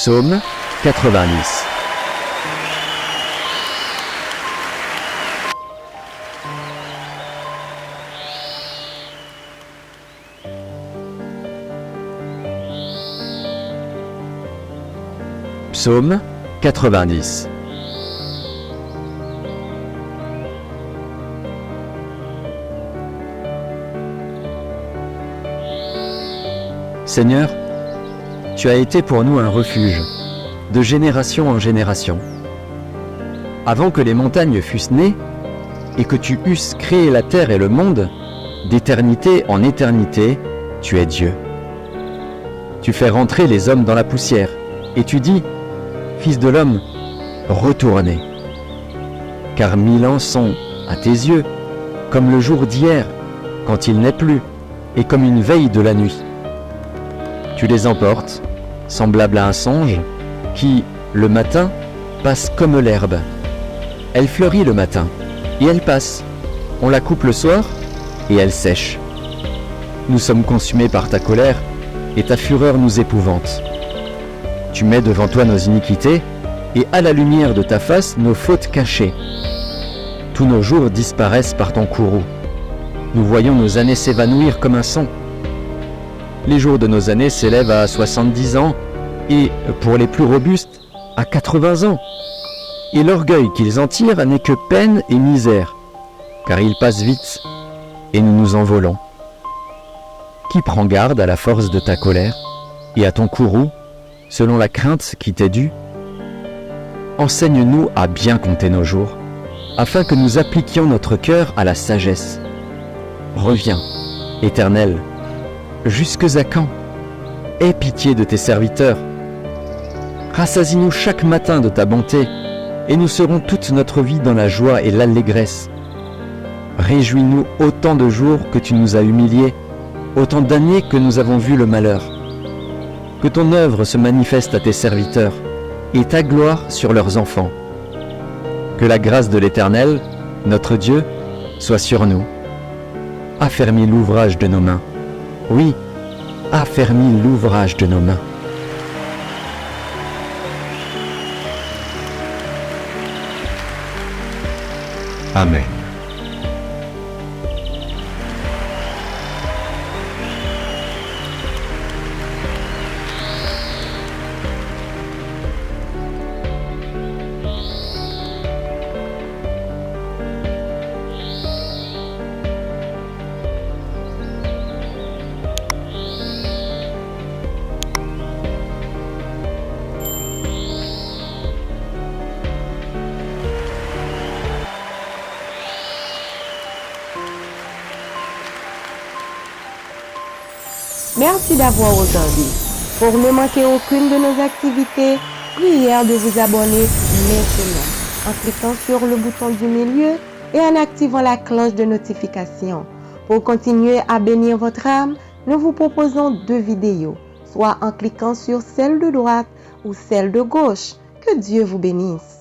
Psaume 90. Psaume 90. Seigneur, tu as été pour nous un refuge, de génération en génération. Avant que les montagnes fussent nées, et que tu eusses créé la terre et le monde, d'éternité en éternité, tu es Dieu. Tu fais rentrer les hommes dans la poussière, et tu dis, Fils de l'homme, retournez. Car 1000 ans sont, à tes yeux, comme le jour d'hier, quand il n'est plus, et comme une veille de la nuit. Tu les emportes, semblables à un songe, qui, le matin, passe comme l'herbe. Elle fleurit le matin, et elle passe. On la coupe le soir, et elle sèche. Nous sommes consumés par ta colère, et ta fureur nous épouvante. Tu mets devant toi nos iniquités, et à la lumière de ta face nos fautes cachées. Tous nos jours disparaissent par ton courroux. Nous voyons nos années s'évanouir comme un son. Les jours de nos années s'élèvent à 70 ans, et, pour les plus robustes, à 80 ans. Et l'orgueil qu'ils en tirent n'est que peine et misère, car ils passent vite, et nous nous envolons. Qui prend garde à la force de ta colère, et à ton courroux, selon la crainte qui t'est due? Enseigne-nous à bien compter nos jours, afin que nous appliquions notre cœur à la sagesse. Reviens, Éternel, jusques à quand? Aie pitié de tes serviteurs. Rassasie-nous chaque matin de ta bonté, et nous serons toute notre vie dans la joie et l'allégresse. Réjouis-nous autant de jours que tu nous as humiliés, autant d'années que nous avons vu le malheur. Que ton œuvre se manifeste à tes serviteurs, et ta gloire sur leurs enfants. Que la grâce de l'Éternel, notre Dieu, soit sur nous. Affermis l'ouvrage de nos mains. Oui, affermis l'ouvrage de nos mains. Amen. Merci d'avoir regardé. Pour ne manquer aucune de nos activités, prière de vous abonner maintenant en cliquant sur le bouton du milieu et en activant la cloche de notification. Pour continuer à bénir votre âme, nous vous proposons 2 vidéos, soit en cliquant sur celle de droite ou celle de gauche. Que Dieu vous bénisse.